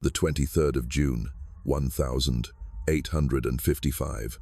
The 23rd of June, 1855.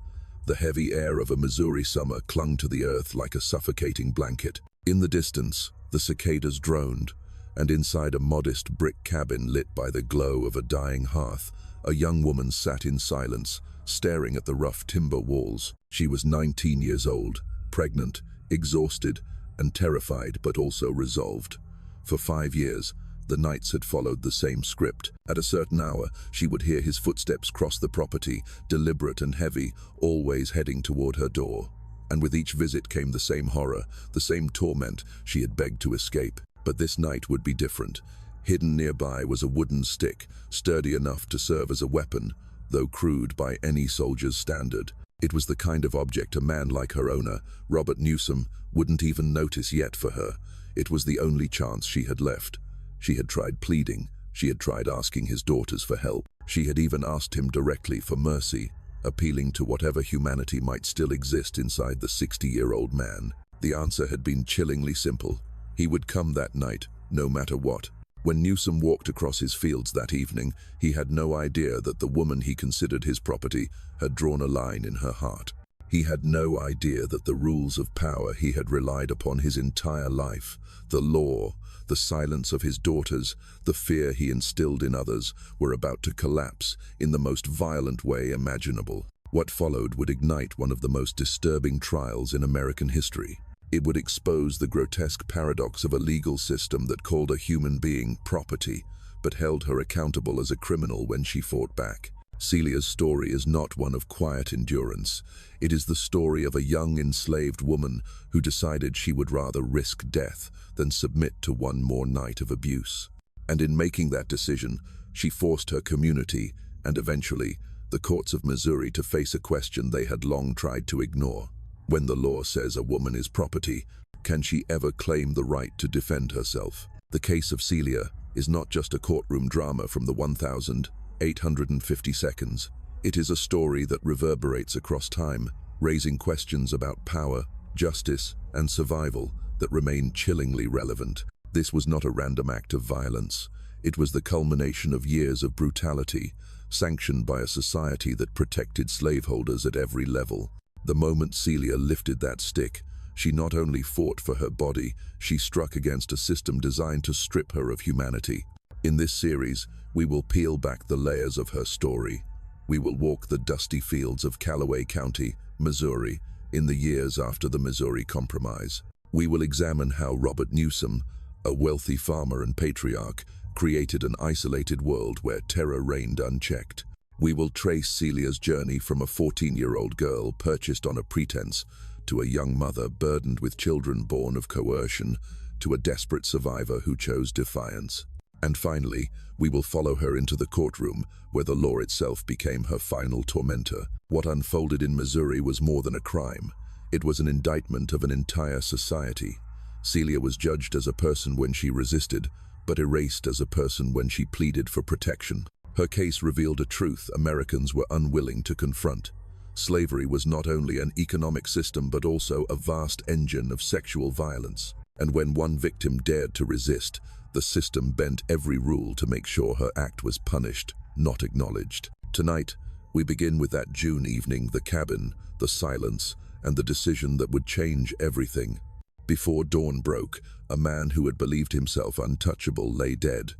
The heavy air of a Missouri summer clung to the earth like a suffocating blanket. In the distance, the cicadas droned, and inside a modest brick cabin lit by the glow of a dying hearth, a young woman sat in silence, staring at the rough timber walls. She was 19 years old, pregnant, exhausted, and terrified, but also resolved. For 5 years, the nights had followed the same script. At a certain hour, she would hear his footsteps cross the property, deliberate and heavy, always heading toward her door. And with each visit came the same horror, the same torment she had begged to escape. But this night would be different. Hidden nearby was a wooden stick, sturdy enough to serve as a weapon, though crude by any soldier's standard. It was the kind of object a man like her owner, Robert Newsom, wouldn't even notice yet for her. It was the only chance she had left. She had tried pleading. She had tried asking his daughters for help. She had even asked him directly for mercy, appealing to whatever humanity might still exist inside the 60-year-old man. The answer had been chillingly simple. He would come that night, no matter what. When Newsom walked across his fields that evening, he had no idea that the woman he considered his property had drawn a line in her heart. He had no idea that the rules of power he had relied upon his entire life, the law, the silence of his daughters, the fear he instilled in others, were about to collapse in the most violent way imaginable. What followed would ignite one of the most disturbing trials in American history. It would expose the grotesque paradox of a legal system that called a human being property, but held her accountable as a criminal when she fought back. Celia's story is not one of quiet endurance. It is the story of a young enslaved woman who decided she would rather risk death than submit to one more night of abuse. And in making that decision, she forced her community, and eventually, the courts of Missouri, to face a question they had long tried to ignore. When the law says a woman is property, can she ever claim the right to defend herself? The case of Celia is not just a courtroom drama from the 1850 seconds. It is a story that reverberates across time, raising questions about power, justice, and survival that remain chillingly relevant. This was not a random act of violence. It was the culmination of years of brutality, sanctioned by a society that protected slaveholders at every level. The moment Celia lifted that stick, she not only fought for her body, she struck against a system designed to strip her of humanity. In this series, we will peel back the layers of her story. We will walk the dusty fields of Callaway County, Missouri, in the years after the Missouri Compromise. We will examine how Robert Newsom, a wealthy farmer and patriarch, created an isolated world where terror reigned unchecked. We will trace Celia's journey from a 14-year-old girl purchased on a pretense to a young mother burdened with children born of coercion, to a desperate survivor who chose defiance. And finally, we will follow her into the courtroom, where the law itself became her final tormentor. What unfolded in Missouri was more than a crime. It was an indictment of an entire society. Celia was judged as a person when she resisted, but erased as a person when she pleaded for protection. Her case revealed a truth Americans were unwilling to confront. Slavery was not only an economic system but also a vast engine of sexual violence. And when one victim dared to resist, the system bent every rule to make sure her act was punished, not acknowledged. Tonight, we begin with that June evening, the cabin, the silence, and the decision that would change everything. Before dawn broke, a man who had believed himself untouchable lay dead,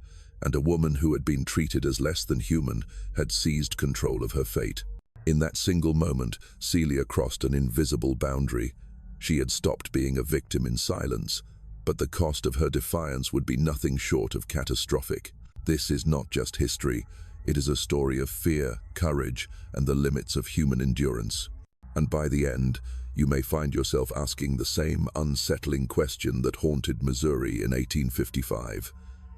and a woman who had been treated as less than human had seized control of her fate. In that single moment, Celia crossed an invisible boundary. She had stopped being a victim in silence, but the cost of her defiance would be nothing short of catastrophic. This is not just history, it is a story of fear, courage, and the limits of human endurance. And by the end, you may find yourself asking the same unsettling question that haunted Missouri in 1855.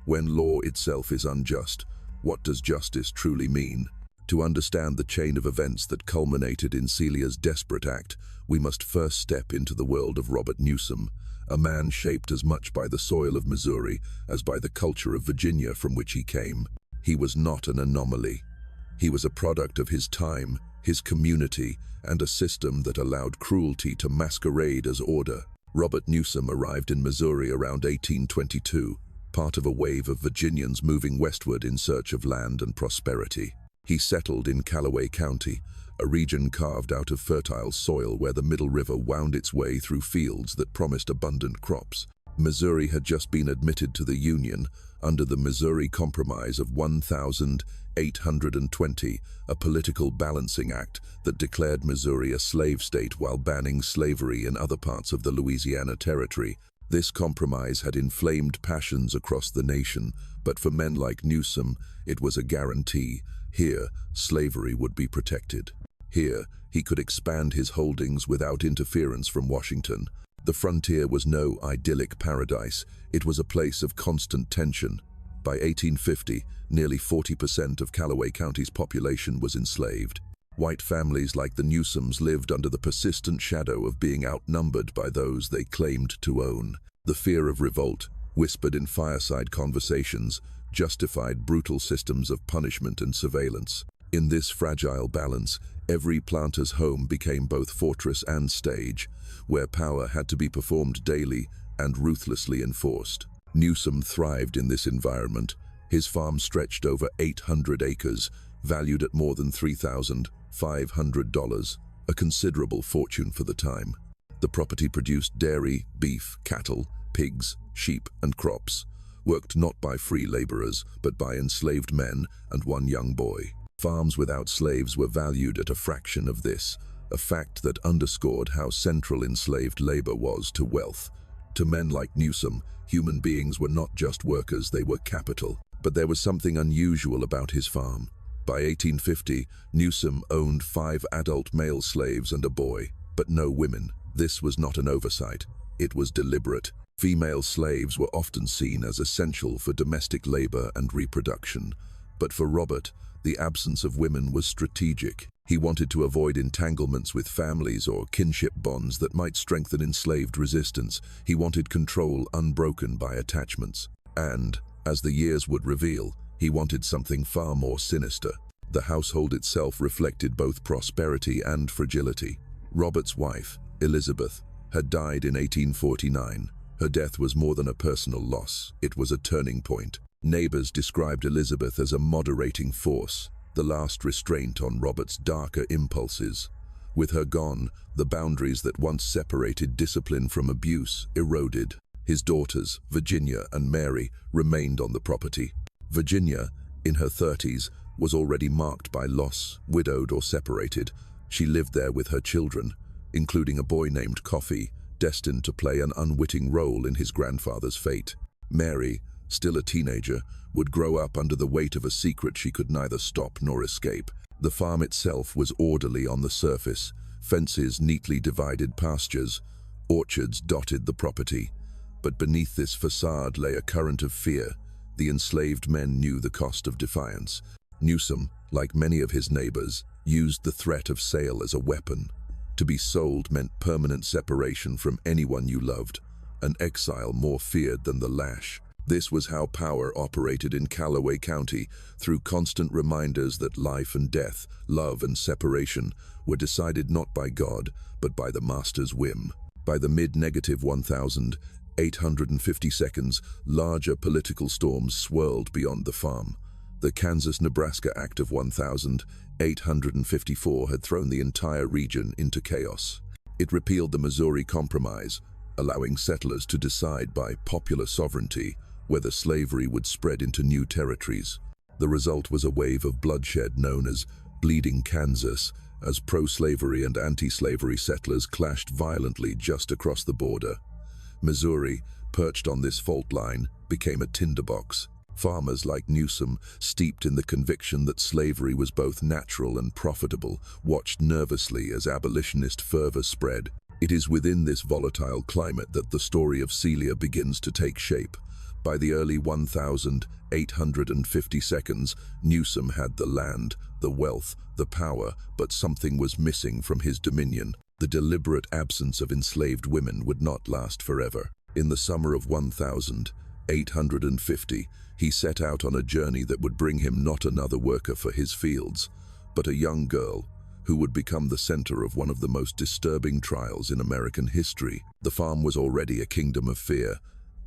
When law itself is unjust, what does justice truly mean? To understand the chain of events that culminated in Celia's desperate act, we must first step into the world of Robert Newsom, a man shaped as much by the soil of Missouri as by the culture of Virginia from which he came. He was not an anomaly. He was a product of his time, his community, and a system that allowed cruelty to masquerade as order. Robert Newsom arrived in Missouri around 1822. part of a wave of Virginians moving westward in search of land and prosperity. He settled in Callaway County, a region carved out of fertile soil where the Middle River wound its way through fields that promised abundant crops. Missouri had just been admitted to the Union under the Missouri Compromise of 1820, a political balancing act that declared Missouri a slave state while banning slavery in other parts of the Louisiana Territory. This compromise had inflamed passions across the nation, but for men like Newsom, it was a guarantee. Here, slavery would be protected. Here, he could expand his holdings without interference from Washington. The frontier was no idyllic paradise, it was a place of constant tension. By 1850, nearly 40% of Callaway County's population was enslaved. White families like the Newsoms lived under the persistent shadow of being outnumbered by those they claimed to own. The fear of revolt, whispered in fireside conversations, justified brutal systems of punishment and surveillance. In this fragile balance, every planter's home became both fortress and stage, where power had to be performed daily and ruthlessly enforced. Newsom thrived in this environment. His farm stretched over 800 acres, valued at more than $3,500, a considerable fortune for the time. The property produced dairy, beef, cattle, pigs, sheep, and crops, worked not by free laborers, but by enslaved men and one young boy. Farms without slaves were valued at a fraction of this, a fact that underscored how central enslaved labor was to wealth. To men like Newsom, human beings were not just workers, they were capital. But there was something unusual about his farm. By 1850, Newsom owned 5 adult male slaves and a boy, but no women. This was not an oversight. It was deliberate. Female slaves were often seen as essential for domestic labor and reproduction. But for Robert, the absence of women was strategic. He wanted to avoid entanglements with families or kinship bonds that might strengthen enslaved resistance. He wanted control unbroken by attachments. And, as the years would reveal, he wanted something far more sinister. The household itself reflected both prosperity and fragility. Robert's wife, Elizabeth, had died in 1849. Her death was more than a personal loss. It was a turning point. Neighbors described Elizabeth as a moderating force, the last restraint on Robert's darker impulses. With her gone, the boundaries that once separated discipline from abuse eroded. His daughters, Virginia and Mary, remained on the property. Virginia, in her 30s, was already marked by loss, widowed or separated. She lived there with her children, including a boy named Coffee, destined to play an unwitting role in his grandfather's fate. Mary, still a teenager, would grow up under the weight of a secret she could neither stop nor escape. The farm itself was orderly on the surface. Fences neatly divided pastures. Orchards dotted the property. But beneath this facade lay a current of fear. The enslaved men knew the cost of defiance. Newsom, like many of his neighbors, used the threat of sale as a weapon. To be sold meant permanent separation from anyone you loved, an exile more feared than the lash. This was how power operated in Callaway County, through constant reminders that life and death, love and separation, were decided not by God, but by the master's whim. By the mid-1850 seconds, larger political storms swirled beyond the farm. The Kansas-Nebraska Act of 1854 had thrown the entire region into chaos. It repealed the Missouri Compromise, allowing settlers to decide by popular sovereignty whether slavery would spread into new territories. The result was a wave of bloodshed known as Bleeding Kansas, as pro-slavery and anti-slavery settlers clashed violently just across the border. Missouri, perched on this fault line, became a tinderbox. Farmers like Newsom, steeped in the conviction that slavery was both natural and profitable, watched nervously as abolitionist fervor spread. It is within this volatile climate that the story of Celia begins to take shape. By the early 1850 seconds, Newsom had the land, the wealth, the power, but something was missing from his dominion. The deliberate absence of enslaved women would not last forever. In the summer of 1850, he set out on a journey that would bring him not another worker for his fields, but a young girl who would become the center of one of the most disturbing trials in American history. The farm was already a kingdom of fear.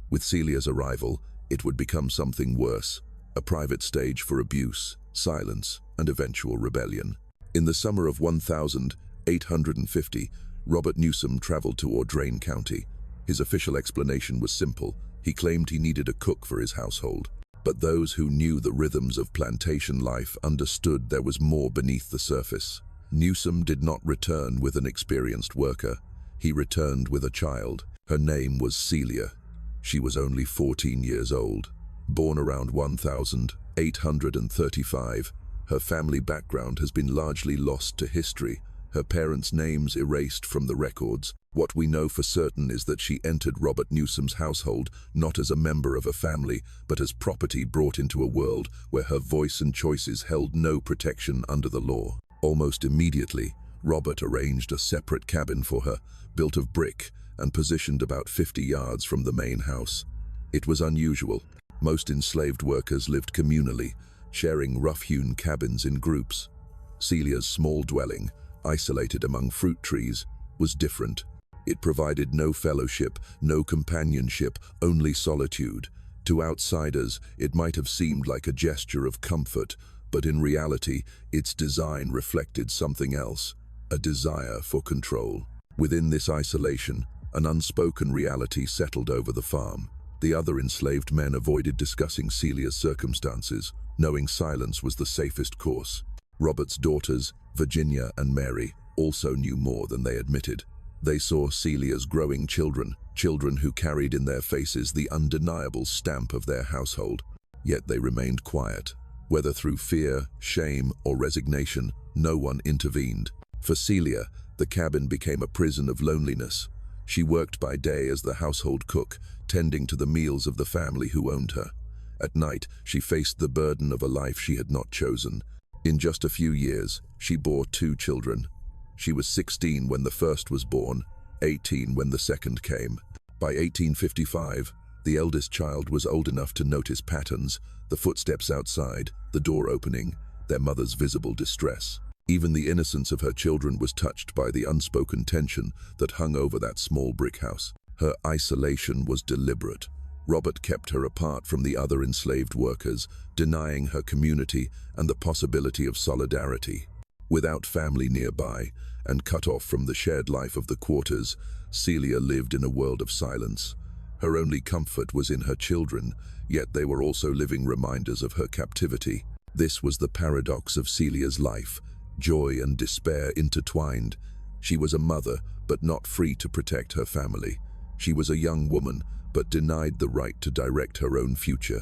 With Celia's arrival, it would become something worse, a private stage for abuse, silence, and eventual rebellion. In the summer of 1850, Robert Newsom traveled to Audrain County. His official explanation was simple. He claimed he needed a cook for his household. But those who knew the rhythms of plantation life understood there was more beneath the surface. Newsom did not return with an experienced worker. He returned with a child. Her name was Celia. She was only 14 years old. Born around 1835, her family background has been largely lost to history, her parents' names erased from the records. What we know for certain is that she entered Robert Newsom's household not as a member of a family, but as property brought into a world where her voice and choices held no protection under the law. Almost immediately, Robert arranged a separate cabin for her, built of brick and positioned about 50 yards from the main house. It was unusual. Most enslaved workers lived communally, sharing rough-hewn cabins in groups. Celia's small dwelling, isolated among fruit trees, was different. It provided no fellowship, no companionship, only solitude. To outsiders, it might have seemed like a gesture of comfort, but in reality, its design reflected something else, a desire for control. Within this isolation, an unspoken reality settled over the farm. The other enslaved men avoided discussing Celia's circumstances, knowing silence was the safest course. Robert's daughters, Virginia and Mary, also knew more than they admitted. They saw Celia's growing children who carried in their faces the undeniable stamp of their household. Yet they remained quiet. Whether through fear, shame, or resignation, no one intervened. For Celia, the cabin became a prison of loneliness. She worked by day as the household cook, tending to the meals of the family who owned her. At night, she faced the burden of a life she had not chosen. In just a few years, she bore 2 children. She was 16 when the first was born, 18 when the second came. By 1855, the eldest child was old enough to notice patterns, the footsteps outside, the door opening, their mother's visible distress. Even the innocence of her children was touched by the unspoken tension that hung over that small brick house. Her isolation was deliberate. Robert kept her apart from the other enslaved workers, denying her community and the possibility of solidarity. Without family nearby, and cut off from the shared life of the quarters, Celia lived in a world of silence. Her only comfort was in her children, yet they were also living reminders of her captivity. This was the paradox of Celia's life, joy and despair intertwined. She was a mother, but not free to protect her family. She was a young woman, but denied the right to direct her own future.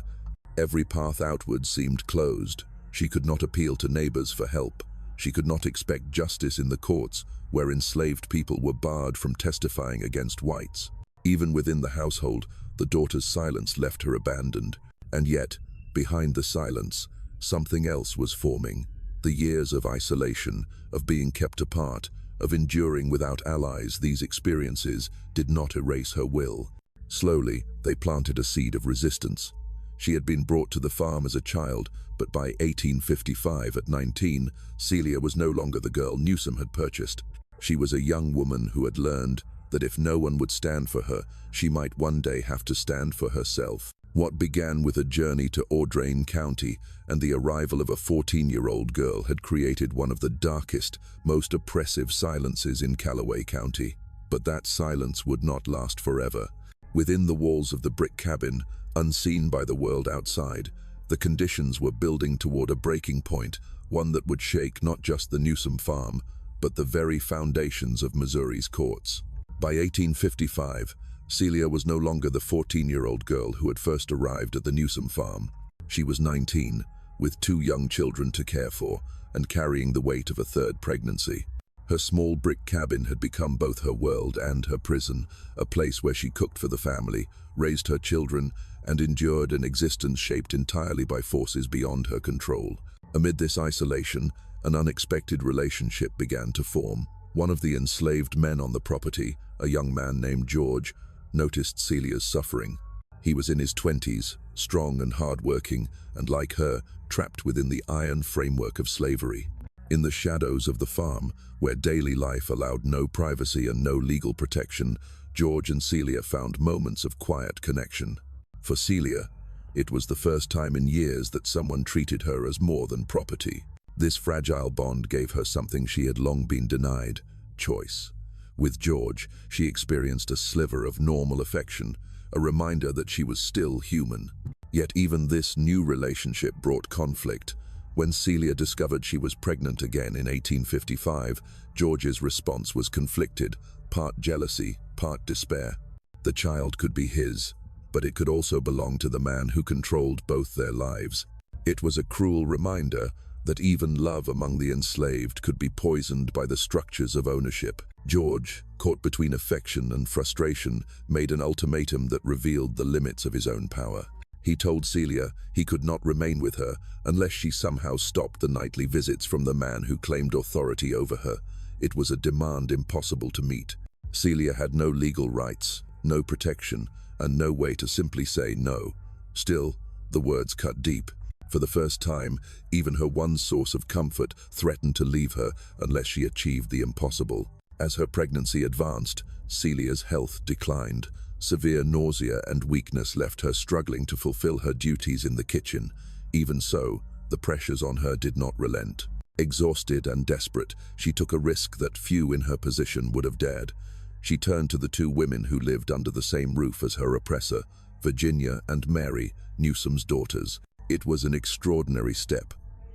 Every path outward seemed closed. She could not appeal to neighbors for help. She could not expect justice in the courts, where enslaved people were barred from testifying against whites. Even within the household, the daughter's silence left her abandoned. And yet, behind the silence, something else was forming. The years of isolation, of being kept apart, of enduring without allies, these experiences did not erase her will. Slowly, they planted a seed of resistance. She had been brought to the farm as a child, but by 1855, at 19, Celia was no longer the girl Newsom had purchased. She was a young woman who had learned that if no one would stand for her, she might one day have to stand for herself. What began with a journey to Audrain County and the arrival of a 14-year-old girl had created one of the darkest, most oppressive silences in Callaway County. But that silence would not last forever. Within the walls of the brick cabin, unseen by the world outside, the conditions were building toward a breaking point, one that would shake not just the Newsom farm, but the very foundations of Missouri's courts. By 1855, Celia was no longer the 14-year-old girl who had first arrived at the Newsom farm. She was 19, with 2 young children to care for, and carrying the weight of a 3rd pregnancy. Her small brick cabin had become both her world and her prison, a place where she cooked for the family, raised her children, and endured an existence shaped entirely by forces beyond her control. Amid this isolation, an unexpected relationship began to form. One of the enslaved men on the property, a young man named George, noticed Celia's suffering. He was in his 20s, strong and hardworking, and like her, trapped within the iron framework of slavery. In the shadows of the farm, where daily life allowed no privacy and no legal protection, George and Celia found moments of quiet connection. For Celia, It was the first time in years that someone treated her as more than property. This fragile bond gave her something she had long been denied: choice. With George, she experienced a sliver of normal affection, a reminder that she was still human. Yet even this new relationship brought conflict. When Celia discovered she was pregnant again in 1855, George's response was conflicted, part jealousy, part despair. The child could be his, but it could also belong to the man who controlled both their lives. It was a cruel reminder that even love among the enslaved could be poisoned by the structures of ownership. George, caught between affection and frustration, made an ultimatum that revealed the limits of his own power. He told Celia he could not remain with her unless she somehow stopped the nightly visits from the man who claimed authority over her. It was a demand impossible to meet. Celia had no legal rights, no protection, and no way to simply say no. Still, the words cut deep. For the first time, even her one source of comfort threatened to leave her unless she achieved the impossible. As her pregnancy advanced, Celia's health declined. Severe nausea and weakness left her struggling to fulfill her duties in the kitchen. Even so, the pressures on her did not relent. Exhausted and desperate, she took a risk that few in her position would have dared. She turned to the two women who lived under the same roof as her oppressor, Virginia and Mary, Newsom's daughters. It was an extraordinary step.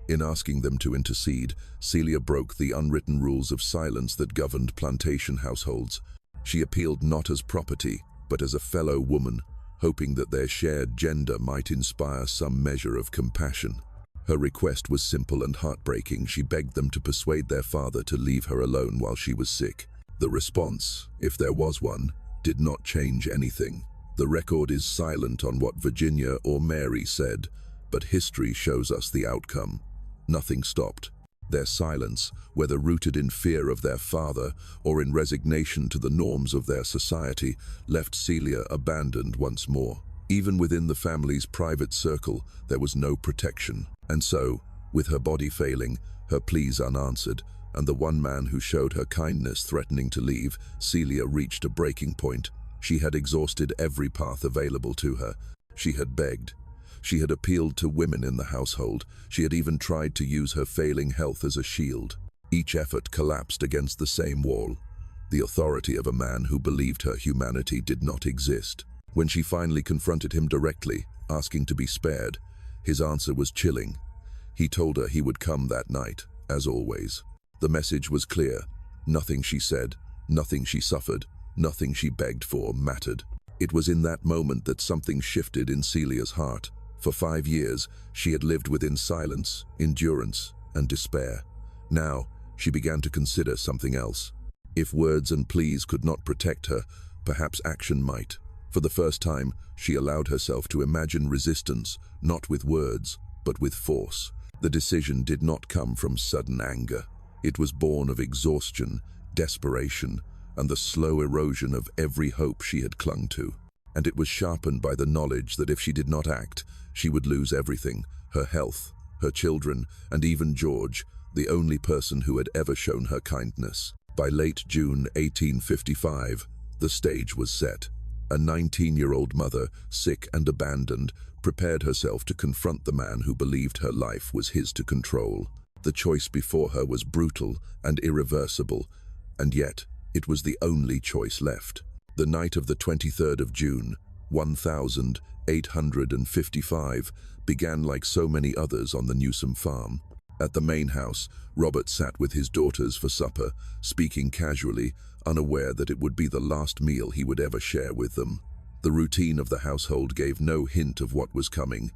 In asking them to intercede, Celia broke the unwritten rules of silence that governed plantation households. She appealed not as property, but as a fellow woman, hoping that their shared gender might inspire some measure of compassion. Her request was simple and heartbreaking. She begged them to persuade their father to leave her alone while she was sick. The response, if there was one, did not change anything. The record is silent on what Virginia or Mary said, but history shows us the outcome. Nothing stopped. Their silence, whether rooted in fear of their father or in resignation to the norms of their society, left Celia abandoned once more. Even within the family's private circle, there was no protection. And so, with her body failing, her pleas unanswered, and the one man who showed her kindness threatening to leave, Celia reached a breaking point. She had exhausted every path available to her. She had begged. She had appealed to women in the household. She had even tried to use her failing health as a shield. Each effort collapsed against the same wall: the authority of a man who believed her humanity did not exist. When she finally confronted him directly, asking to be spared, his answer was chilling. He told her he would come that night, as always. The message was clear. Nothing she said, nothing she suffered, nothing she begged for mattered. It was in that moment that something shifted in Celia's heart. For 5 years, she had lived within silence, endurance, and despair. Now, she began to consider something else. If words and pleas could not protect her, perhaps action might. For the first time, she allowed herself to imagine resistance, not with words, but with force. The decision did not come from sudden anger. It was born of exhaustion, desperation, and the slow erosion of every hope she had clung to. And it was sharpened by the knowledge that if she did not act, she would lose everything: her health, her children, and even George, the only person who had ever shown her kindness. By late June 1855, the stage was set. A 19-year-old mother, sick and abandoned, prepared herself to confront the man who believed her life was his to control. The choice before her was brutal and irreversible, and yet it was the only choice left. The night of the 23rd of June, 1855, began like so many others on the Newsom farm. At the main house, Robert sat with his daughters for supper, speaking casually, unaware that it would be the last meal he would ever share with them. The routine of the household gave no hint of what was coming.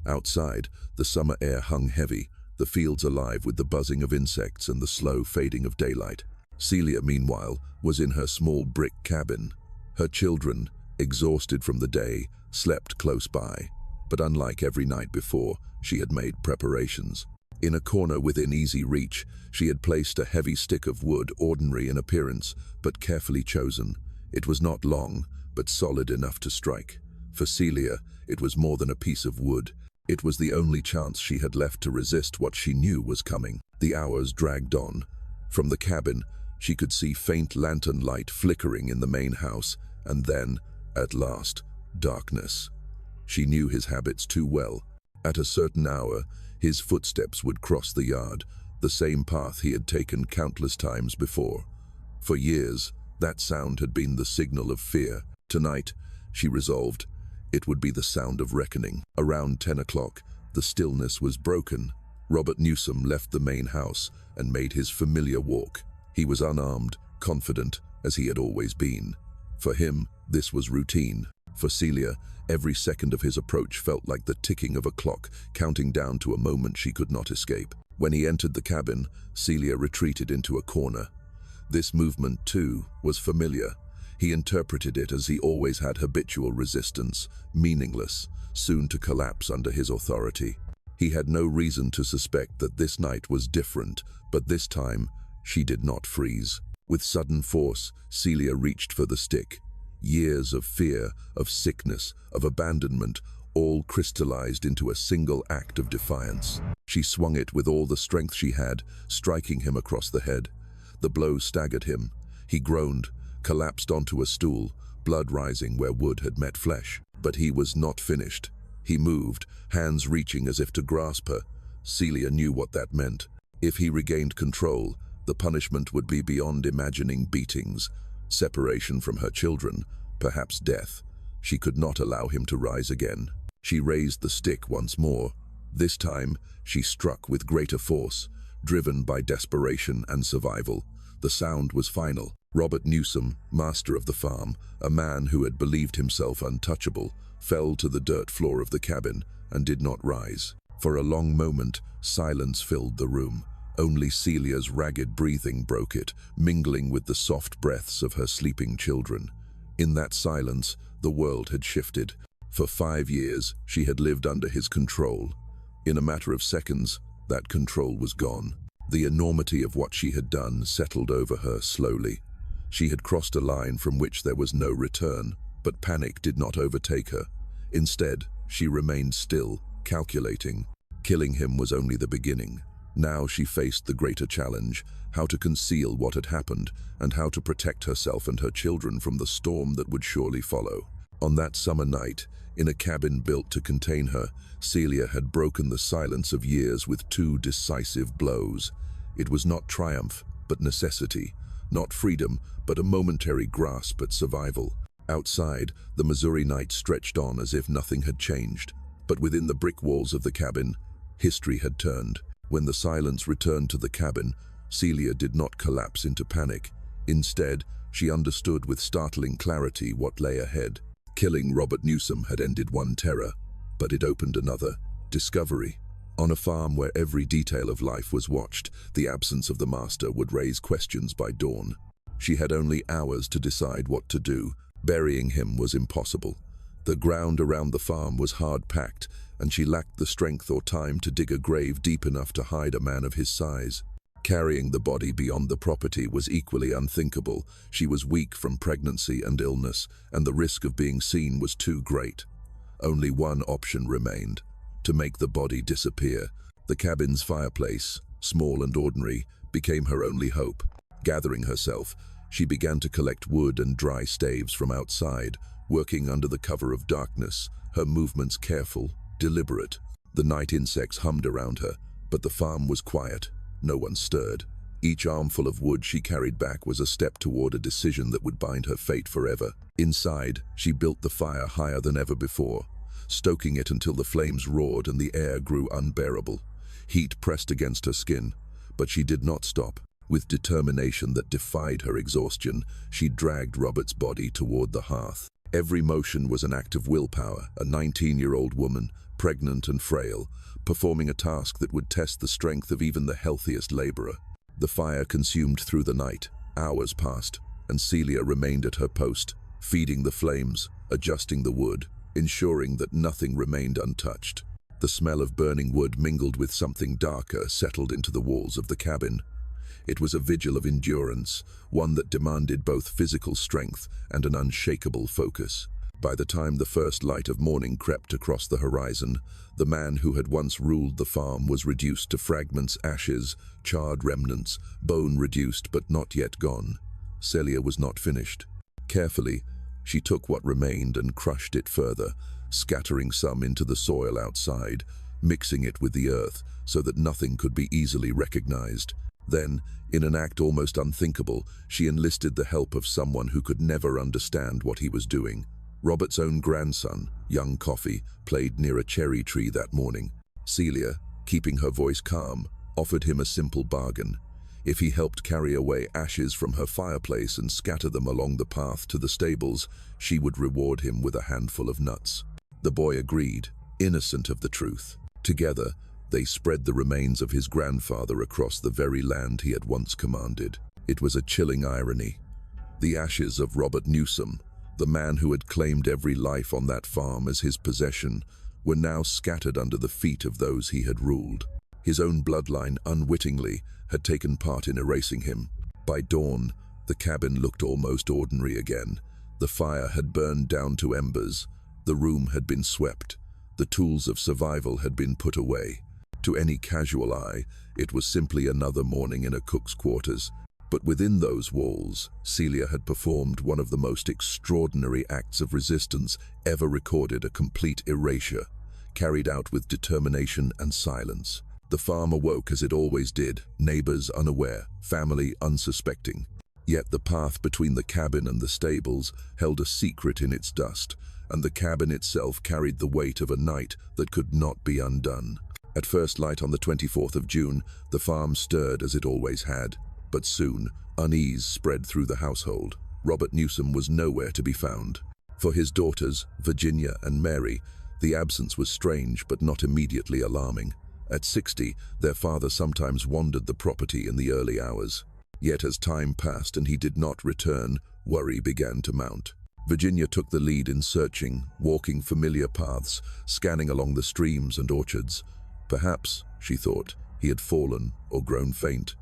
Outside, the summer air hung heavy, the fields alive with the buzzing of insects and the slow fading of daylight. Celia, meanwhile, was in her small brick cabin. Her children, exhausted from the day, slept close by, but unlike every night before, she had made preparations. In a corner within easy reach, she had placed a heavy stick of wood, ordinary in appearance, but carefully chosen. It was not long, but solid enough to strike. For Celia, it was more than a piece of wood. It was the only chance she had left to resist what she knew was coming. The hours dragged on. From the cabin, she could see faint lantern light flickering in the main house, and then, at last, darkness. She knew his habits too well. At a certain hour, his footsteps would cross the yard, the same path he had taken countless times before. For years, that sound had been the signal of fear. Tonight, she resolved, it would be the sound of reckoning. Around 10 o'clock, the stillness was broken. Robert Newsom left the main house and made his familiar walk. He was unarmed, confident, as he had always been. For him, this was routine. For Celia, every second of his approach felt like the ticking of a clock, counting down to a moment she could not escape. When he entered the cabin, Celia retreated into a corner. This movement, too, was familiar. He interpreted it as he always had habitual resistance, meaningless, soon to collapse under his authority. He had no reason to suspect that this night was different, but this time, she did not freeze. With sudden force, Celia reached for the stick. Years of fear, of sickness, of abandonment, all crystallized into a single act of defiance. She swung it with all the strength she had, striking him across the head. The blow staggered him. He groaned, collapsed onto a stool, blood rising where wood had met flesh. But he was not finished. He moved, hands reaching as if to grasp her. Celia knew what that meant. If he regained control, the punishment would be beyond imagining: beatings, separation from her children, perhaps death. She could not allow him to rise again. She raised the stick once more. This time, she struck with greater force, driven by desperation and survival. The sound was final. Robert Newsom, master of the farm, a man who had believed himself untouchable, fell to the dirt floor of the cabin and did not rise. For a long moment, silence filled the room. Only Celia's ragged breathing broke it, mingling with the soft breaths of her sleeping children. In that silence, the world had shifted. For 5 years, she had lived under his control. In a matter of seconds, that control was gone. The enormity of what she had done settled over her slowly. She had crossed a line from which there was no return, but panic did not overtake her. Instead, she remained still, calculating. Killing him was only the beginning. Now she faced the greater challenge: how to conceal what had happened, and how to protect herself and her children from the storm that would surely follow. On that summer night, in a cabin built to contain her, Celia had broken the silence of years with 2 decisive blows. It was not triumph, but necessity. Not freedom, but a momentary grasp at survival. Outside, the Missouri night stretched on as if nothing had changed. But within the brick walls of the cabin, history had turned. When the silence returned to the cabin, Celia did not collapse into panic. Instead, she understood with startling clarity what lay ahead. Killing Robert Newsom had ended one terror, but it opened another: discovery. On a farm where every detail of life was watched, the absence of the master would raise questions by dawn. She had only hours to decide what to do. Burying him was impossible. The ground around the farm was hard-packed, and she lacked the strength or time to dig a grave deep enough to hide a man of his size. Carrying the body beyond the property was equally unthinkable. She was weak from pregnancy and illness, and the risk of being seen was too great. Only one option remained: to make the body disappear. The cabin's fireplace, small and ordinary, became her only hope. Gathering herself, she began to collect wood and dry staves from outside, working under the cover of darkness, her movements careful, deliberate. The night insects hummed around her, but the farm was quiet. No one stirred. Each armful of wood she carried back was a step toward a decision that would bind her fate forever. Inside, she built the fire higher than ever before, stoking it until the flames roared and the air grew unbearable. Heat pressed against her skin, but she did not stop. With determination that defied her exhaustion, she dragged Robert's body toward the hearth. Every motion was an act of willpower, a 19-year-old woman, pregnant and frail, performing a task that would test the strength of even the healthiest laborer. The fire consumed through the night. Hours passed, and Celia remained at her post, feeding the flames, adjusting the wood, ensuring that nothing remained untouched. The smell of burning wood mingled with something darker settled into the walls of the cabin. It was a vigil of endurance, one that demanded both physical strength and an unshakable focus. By the time the first light of morning crept across the horizon, the man who had once ruled the farm was reduced to fragments, ashes, charred remnants, bone reduced but not yet gone. Celia was not finished. Carefully, she took what remained and crushed it further, scattering some into the soil outside, mixing it with the earth so that nothing could be easily recognized. Then, in an act almost unthinkable, she enlisted the help of someone who could never understand what he was doing. Robert's own grandson, young Coffee, played near a cherry tree that morning. Celia, keeping her voice calm, offered him a simple bargain. If he helped carry away ashes from her fireplace and scatter them along the path to the stables, she would reward him with a handful of nuts. The boy agreed, innocent of the truth. Together, they spread the remains of his grandfather across the very land he had once commanded. It was a chilling irony. The ashes of Robert Newsom, the man who had claimed every life on that farm as his possession, were now scattered under the feet of those he had ruled. His own bloodline, unwittingly, had taken part in erasing him. By dawn, the cabin looked almost ordinary again. The fire had burned down to embers. The room had been swept. The tools of survival had been put away. To any casual eye, it was simply another morning in a cook's quarters. But within those walls, Celia had performed one of the most extraordinary acts of resistance ever recorded, a complete erasure, carried out with determination and silence. The farm awoke as it always did, neighbors unaware, family unsuspecting. Yet the path between the cabin and the stables held a secret in its dust, and the cabin itself carried the weight of a night that could not be undone. At first light on the 24th of June, the farm stirred as it always had. But soon, unease spread through the household. Robert Newsom was nowhere to be found. For his daughters, Virginia and Mary, the absence was strange but not immediately alarming. At 60, their father sometimes wandered the property in the early hours. Yet as time passed and he did not return, worry began to mount. Virginia took the lead in searching, walking familiar paths, scanning along the streams and orchards. Perhaps, she thought, he had fallen or grown faint.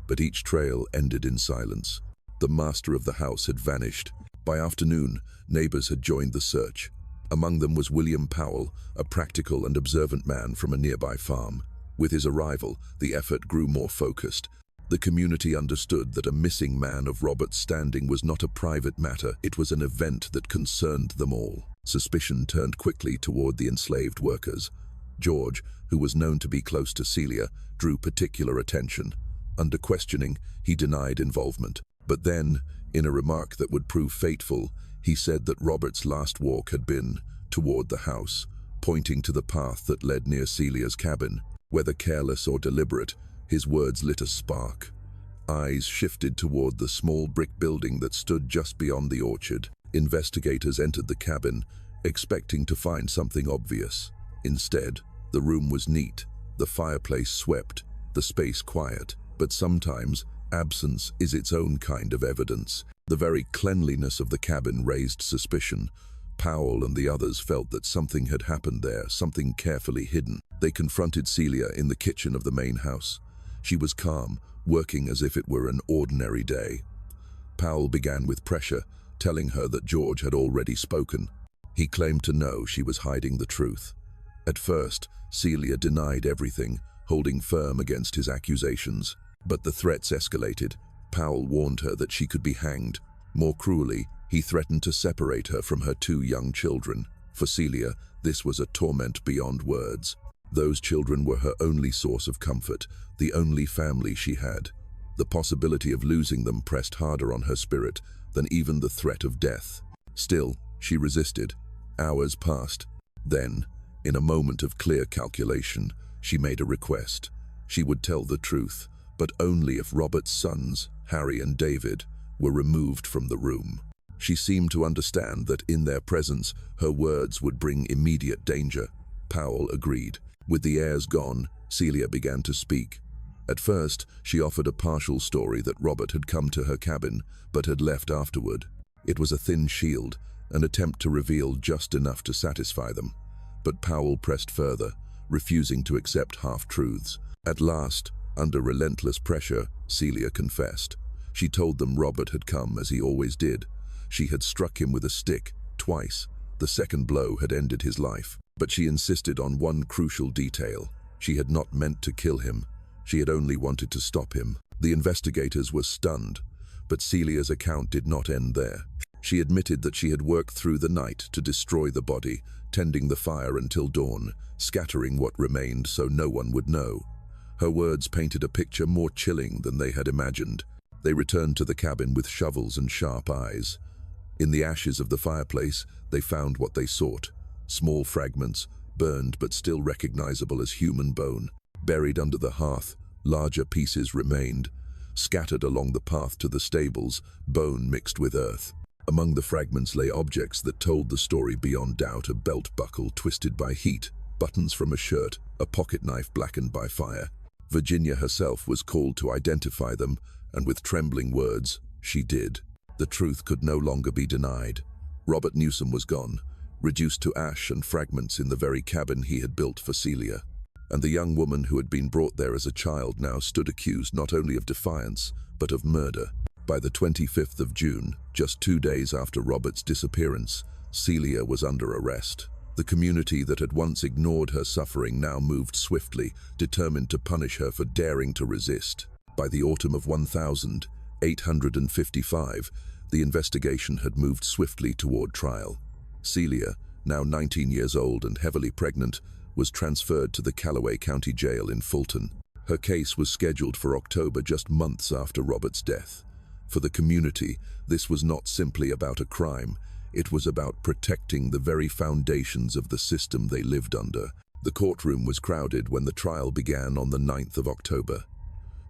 But each trail ended in silence. The master of the house had vanished. By afternoon, neighbors had joined the search. Among them was William Powell, a practical and observant man from a nearby farm. With his arrival, the effort grew more focused. The community understood that a missing man of Robert's standing was not a private matter, it was an event that concerned them all. Suspicion turned quickly toward the enslaved workers. George, who was known to be close to Celia, drew particular attention. Under questioning, he denied involvement. But then, in a remark that would prove fateful, he said that Robert's last walk had been toward the house, pointing to the path that led near Celia's cabin. Whether careless or deliberate, his words lit a spark. Eyes shifted toward the small brick building that stood just beyond the orchard. Investigators entered the cabin, expecting to find something obvious. Instead, the room was neat, the fireplace swept, the space quiet. But sometimes, absence is its own kind of evidence. The very cleanliness of the cabin raised suspicion. Powell and the others felt that something had happened there, something carefully hidden. They confronted Celia in the kitchen of the main house. She was calm, working as if it were an ordinary day. Powell began with pressure, telling her that George had already spoken. He claimed to know she was hiding the truth. At first, Celia denied everything, holding firm against his accusations. But the threats escalated. Powell warned her that she could be hanged. More cruelly, he threatened to separate her from her 2 young children. For Celia, this was a torment beyond words. Those children were her only source of comfort, the only family she had. The possibility of losing them pressed harder on her spirit than even the threat of death. Still, she resisted. Hours passed. Then, in a moment of clear calculation, she made a request. She would tell the truth, but only if Robert's sons, Harry and David, were removed from the room. She seemed to understand that in their presence, her words would bring immediate danger. Powell agreed. With the heirs gone, Celia began to speak. At first, she offered a partial story that Robert had come to her cabin, but had left afterward. It was a thin shield, an attempt to reveal just enough to satisfy them. But Powell pressed further, refusing to accept half-truths. At last, under relentless pressure, Celia confessed. She told them Robert had come as he always did. She had struck him with a stick, twice. The second blow had ended his life. But she insisted on one crucial detail. She had not meant to kill him. She had only wanted to stop him. The investigators were stunned, but Celia's account did not end there. She admitted that she had worked through the night to destroy the body, tending the fire until dawn, scattering what remained so no one would know. Her words painted a picture more chilling than they had imagined. They returned to the cabin with shovels and sharp eyes. In the ashes of the fireplace, they found what they sought: small fragments, burned but still recognizable as human bone. Buried under the hearth, larger pieces remained. Scattered along the path to the stables, bone mixed with earth. Among the fragments lay objects that told the story beyond doubt: a belt buckle twisted by heat, buttons from a shirt, a pocket knife blackened by fire. Virginia herself was called to identify them, and with trembling words, she did. The truth could no longer be denied. Robert Newsom was gone, reduced to ash and fragments in the very cabin he had built for Celia. And the young woman who had been brought there as a child now stood accused not only of defiance, but of murder. By the 25th of June, just 2 days after Robert's disappearance, Celia was under arrest. The community that had once ignored her suffering now moved swiftly, determined to punish her for daring to resist. By the autumn of 1855, the investigation had moved swiftly toward trial. Celia, now 19 years old and heavily pregnant, was transferred to the Callaway County Jail in Fulton. Her case was scheduled for October, just months after Robert's death. For the community, this was not simply about a crime. It was about protecting the very foundations of the system they lived under. The courtroom was crowded when the trial began on the 9th of October.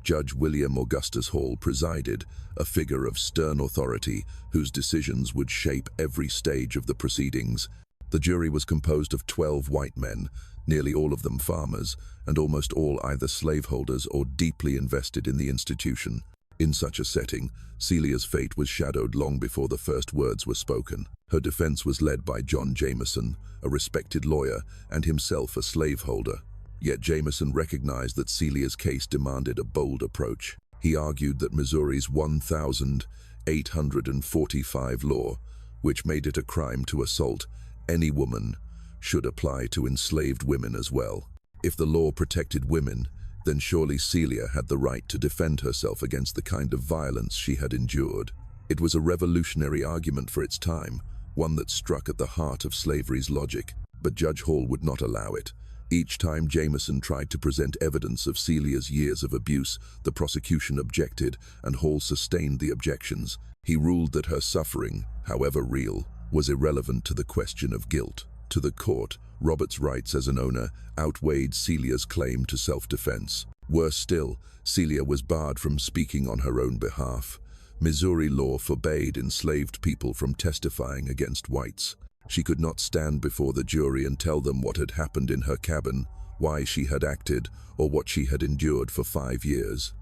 Judge William Augustus Hall presided, a figure of stern authority whose decisions would shape every stage of the proceedings. The jury was composed of 12 white men, nearly all of them farmers, and almost all either slaveholders or deeply invested in the institution. In such a setting, Celia's fate was shadowed long before the first words were spoken. Her defense was led by John Jameson, a respected lawyer and himself a slaveholder. Yet Jameson recognized that Celia's case demanded a bold approach. He argued that Missouri's 1845 law, which made it a crime to assault any woman, should apply to enslaved women as well. If the law protected women, then surely Celia had the right to defend herself against the kind of violence she had endured. It was a revolutionary argument for its time, one that struck at the heart of slavery's logic. But Judge Hall would not allow it. Each time Jameson tried to present evidence of Celia's years of abuse, the prosecution objected, and Hall sustained the objections. He ruled that her suffering, however real, was irrelevant to the question of guilt. To the court, Robert's rights as an owner outweighed Celia's claim to self-defense. Worse still, Celia was barred from speaking on her own behalf. Missouri law forbade enslaved people from testifying against whites. She could not stand before the jury and tell them what had happened in her cabin, why she had acted, or what she had endured for 5 years.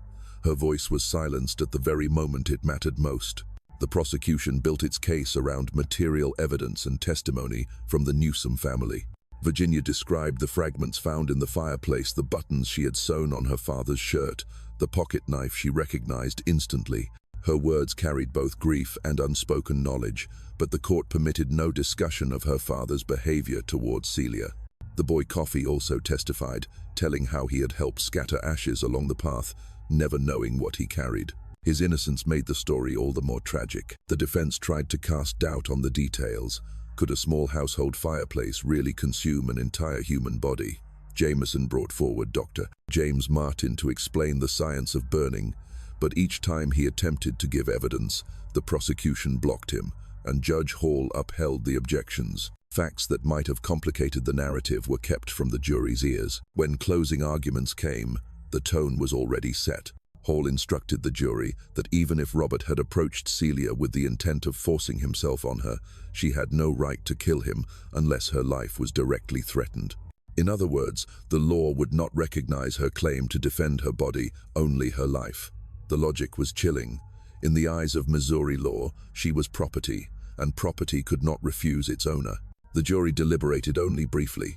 Her voice was silenced at the very moment it mattered most. The prosecution built its case around material evidence and testimony from the Newsom family. Virginia described the fragments found in the fireplace, the buttons she had sewn on her father's shirt, the pocket knife she recognized instantly. Her words carried both grief and unspoken knowledge, but the court permitted no discussion of her father's behavior towards Celia. The boy Coffee also testified, telling how he had helped scatter ashes along the path, never knowing what he carried. His innocence made the story all the more tragic. The defense tried to cast doubt on the details. Could a small household fireplace really consume an entire human body? Jameson brought forward Dr. James Martin to explain the science of burning, but each time he attempted to give evidence, the prosecution blocked him, and Judge Hall upheld the objections. Facts that might have complicated the narrative were kept from the jury's ears. When closing arguments came, the tone was already set. Hall instructed the jury that even if Robert had approached Celia with the intent of forcing himself on her, she had no right to kill him unless her life was directly threatened. In other words, the law would not recognize her claim to defend her body, only her life. The logic was chilling. In the eyes of Missouri law, she was property, and property could not refuse its owner. The jury deliberated only briefly.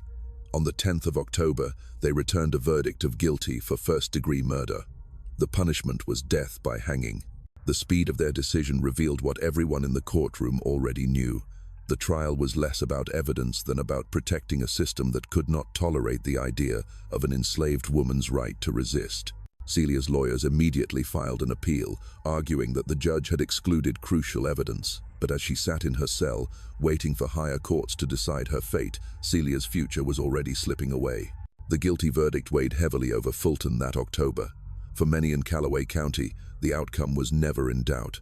On the 10th of October, they returned a verdict of guilty for first-degree murder. The punishment was death by hanging. The speed of their decision revealed what everyone in the courtroom already knew. The trial was less about evidence than about protecting a system that could not tolerate the idea of an enslaved woman's right to resist. Celia's lawyers immediately filed an appeal, arguing that the judge had excluded crucial evidence. But as she sat in her cell, waiting for higher courts to decide her fate, Celia's future was already slipping away. The guilty verdict weighed heavily over Fulton that October. For many in Callaway County, the outcome was never in doubt.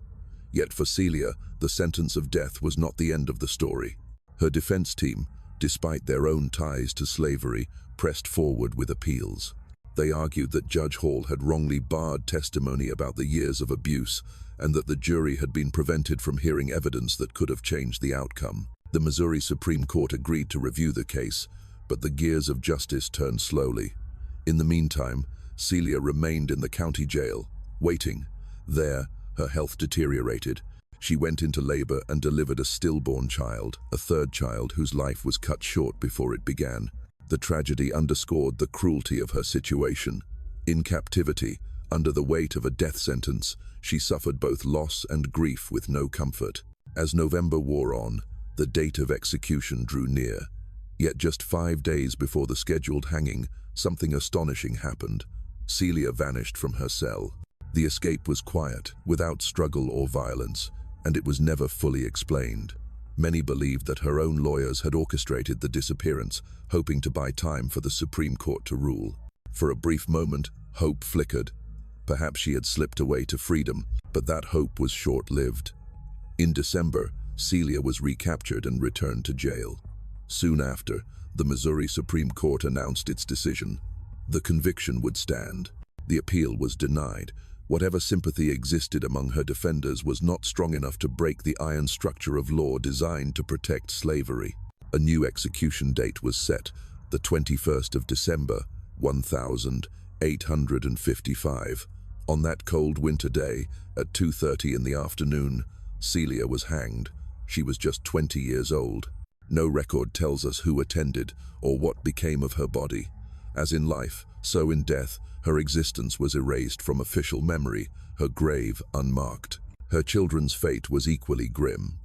Yet for Celia, the sentence of death was not the end of the story. Her defense team, despite their own ties to slavery, pressed forward with appeals. They argued that Judge Hall had wrongly barred testimony about the years of abuse and that the jury had been prevented from hearing evidence that could have changed the outcome. The Missouri Supreme Court agreed to review the case, but the gears of justice turned slowly. In the meantime, Celia remained in the county jail, waiting. There, her health deteriorated. She went into labor and delivered a stillborn child, a third child whose life was cut short before it began. The tragedy underscored the cruelty of her situation. In captivity, under the weight of a death sentence, she suffered both loss and grief with no comfort. As November wore on, the date of execution drew near. Yet just 5 days before the scheduled hanging, something astonishing happened. Celia vanished from her cell. The escape was quiet, without struggle or violence, and it was never fully explained. Many believed that her own lawyers had orchestrated the disappearance, hoping to buy time for the Supreme Court to rule. For a brief moment, hope flickered. Perhaps she had slipped away to freedom, but that hope was short-lived. In December, Celia was recaptured and returned to jail. Soon after, the Missouri Supreme Court announced its decision. The conviction would stand. The appeal was denied. Whatever sympathy existed among her defenders was not strong enough to break the iron structure of law designed to protect slavery. A new execution date was set, the 21st of December, 1855. On that cold winter day, at 2:30 in the afternoon, Celia was hanged. She was just 20 years old. No record tells us who attended or what became of her body. As in life, so in death, her existence was erased from official memory, her grave unmarked. Her children's fate was equally grim.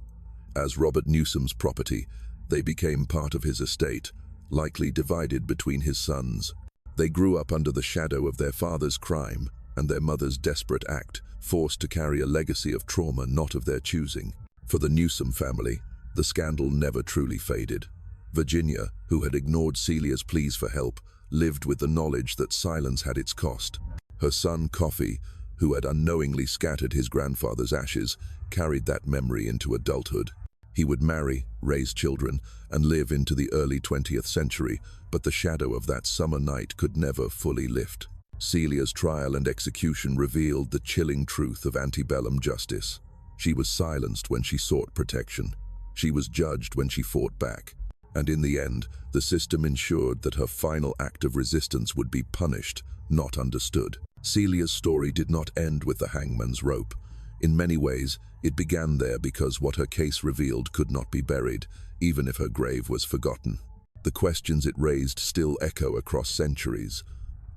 As Robert Newsom's property, they became part of his estate, likely divided between his sons. They grew up under the shadow of their father's crime and their mother's desperate act, forced to carry a legacy of trauma not of their choosing. For the Newsom family, the scandal never truly faded. Virginia, who had ignored Celia's pleas for help, lived with the knowledge that silence had its cost. Her son, Coffee, who had unknowingly scattered his grandfather's ashes, carried that memory into adulthood. He would marry, raise children, and live into the early 20th century, but the shadow of that summer night could never fully lift. Celia's trial and execution revealed the chilling truth of antebellum justice. She was silenced when she sought protection. She was judged when she fought back. And in the end, the system ensured that her final act of resistance would be punished, not understood. Celia's story did not end with the hangman's rope. In many ways, it began there because what her case revealed could not be buried, even if her grave was forgotten. The questions it raised still echo across centuries.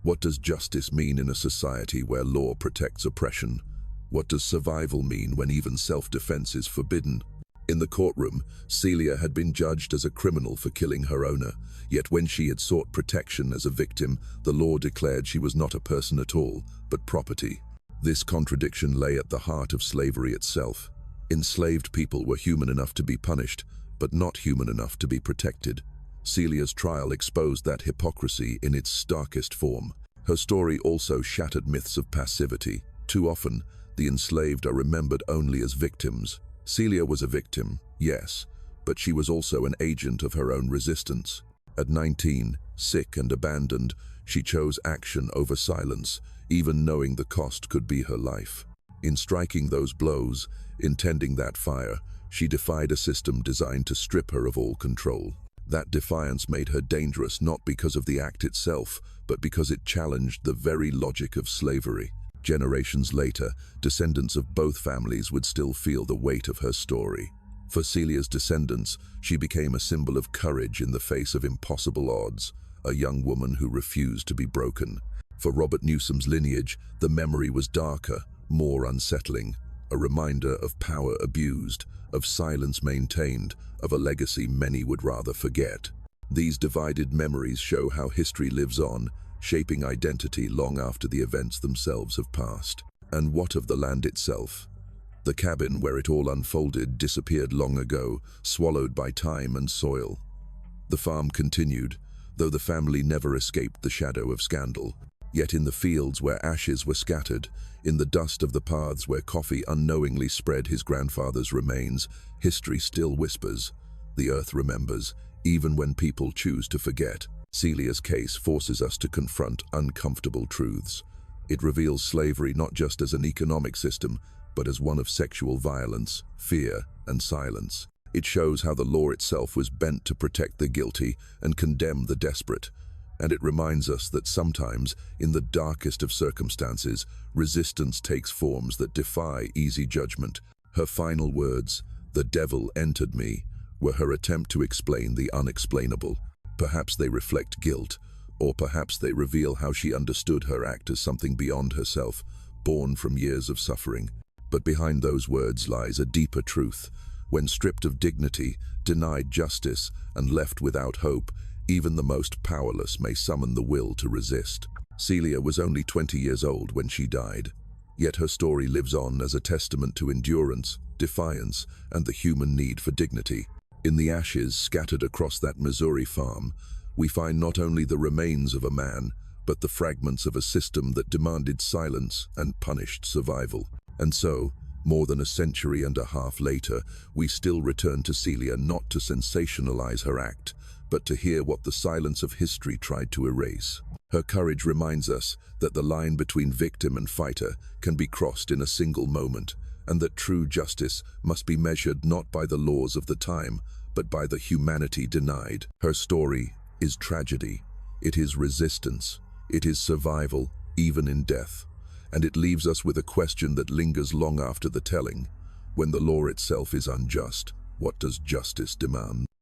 What does justice mean in a society where law protects oppression? What does survival mean when even self-defense is forbidden? In the courtroom, Celia had been judged as a criminal for killing her owner, yet when she had sought protection as a victim, the law declared she was not a person at all, but property. This contradiction lay at the heart of slavery itself. Enslaved people were human enough to be punished, but not human enough to be protected. Celia's trial exposed that hypocrisy in its starkest form. Her story also shattered myths of passivity. Too often, the enslaved are remembered only as victims. Celia was a victim, yes, but she was also an agent of her own resistance. At 19, sick and abandoned, she chose action over silence, even knowing the cost could be her life. In striking those blows, intending that fire, she defied a system designed to strip her of all control. That defiance made her dangerous not because of the act itself, but because it challenged the very logic of slavery. Generations later, descendants of both families would still feel the weight of her story. For Celia's descendants, she became a symbol of courage in the face of impossible odds, a young woman who refused to be broken. For Robert Newsom's lineage, the memory was darker, more unsettling, a reminder of power abused, of silence maintained, of a legacy many would rather forget. These divided memories show how history lives on, shaping identity long after the events themselves have passed. And what of the land itself? The cabin where it all unfolded disappeared long ago, swallowed by time and soil. The farm continued, though the family never escaped the shadow of scandal. Yet in the fields where ashes were scattered, in the dust of the paths where coffee unknowingly spread his grandfather's remains, history still whispers. The earth remembers, even when people choose to forget. Celia's case forces us to confront uncomfortable truths. It reveals slavery not just as an economic system, but as one of sexual violence, fear, and silence. It shows how the law itself was bent to protect the guilty and condemn the desperate. And it reminds us that sometimes, in the darkest of circumstances, resistance takes forms that defy easy judgment. Her final words, "The devil entered me," were her attempt to explain the unexplainable. Perhaps they reflect guilt, or perhaps they reveal how she understood her act as something beyond herself, born from years of suffering. But behind those words lies a deeper truth. When stripped of dignity, denied justice, and left without hope, even the most powerless may summon the will to resist. Celia was only 20 years old when she died, yet her story lives on as a testament to endurance, defiance, and the human need for dignity. In the ashes scattered across that Missouri farm, we find not only the remains of a man, but the fragments of a system that demanded silence and punished survival. And so, more than a century and a half later, we still return to Celia not to sensationalize her act, but to hear what the silence of history tried to erase. Her courage reminds us that the line between victim and fighter can be crossed in a single moment, and that true justice must be measured not by the laws of the time, but by the humanity denied. Her story is tragedy, it is resistance, it is survival, even in death. And it leaves us with a question that lingers long after the telling. When the law itself is unjust, what does justice demand?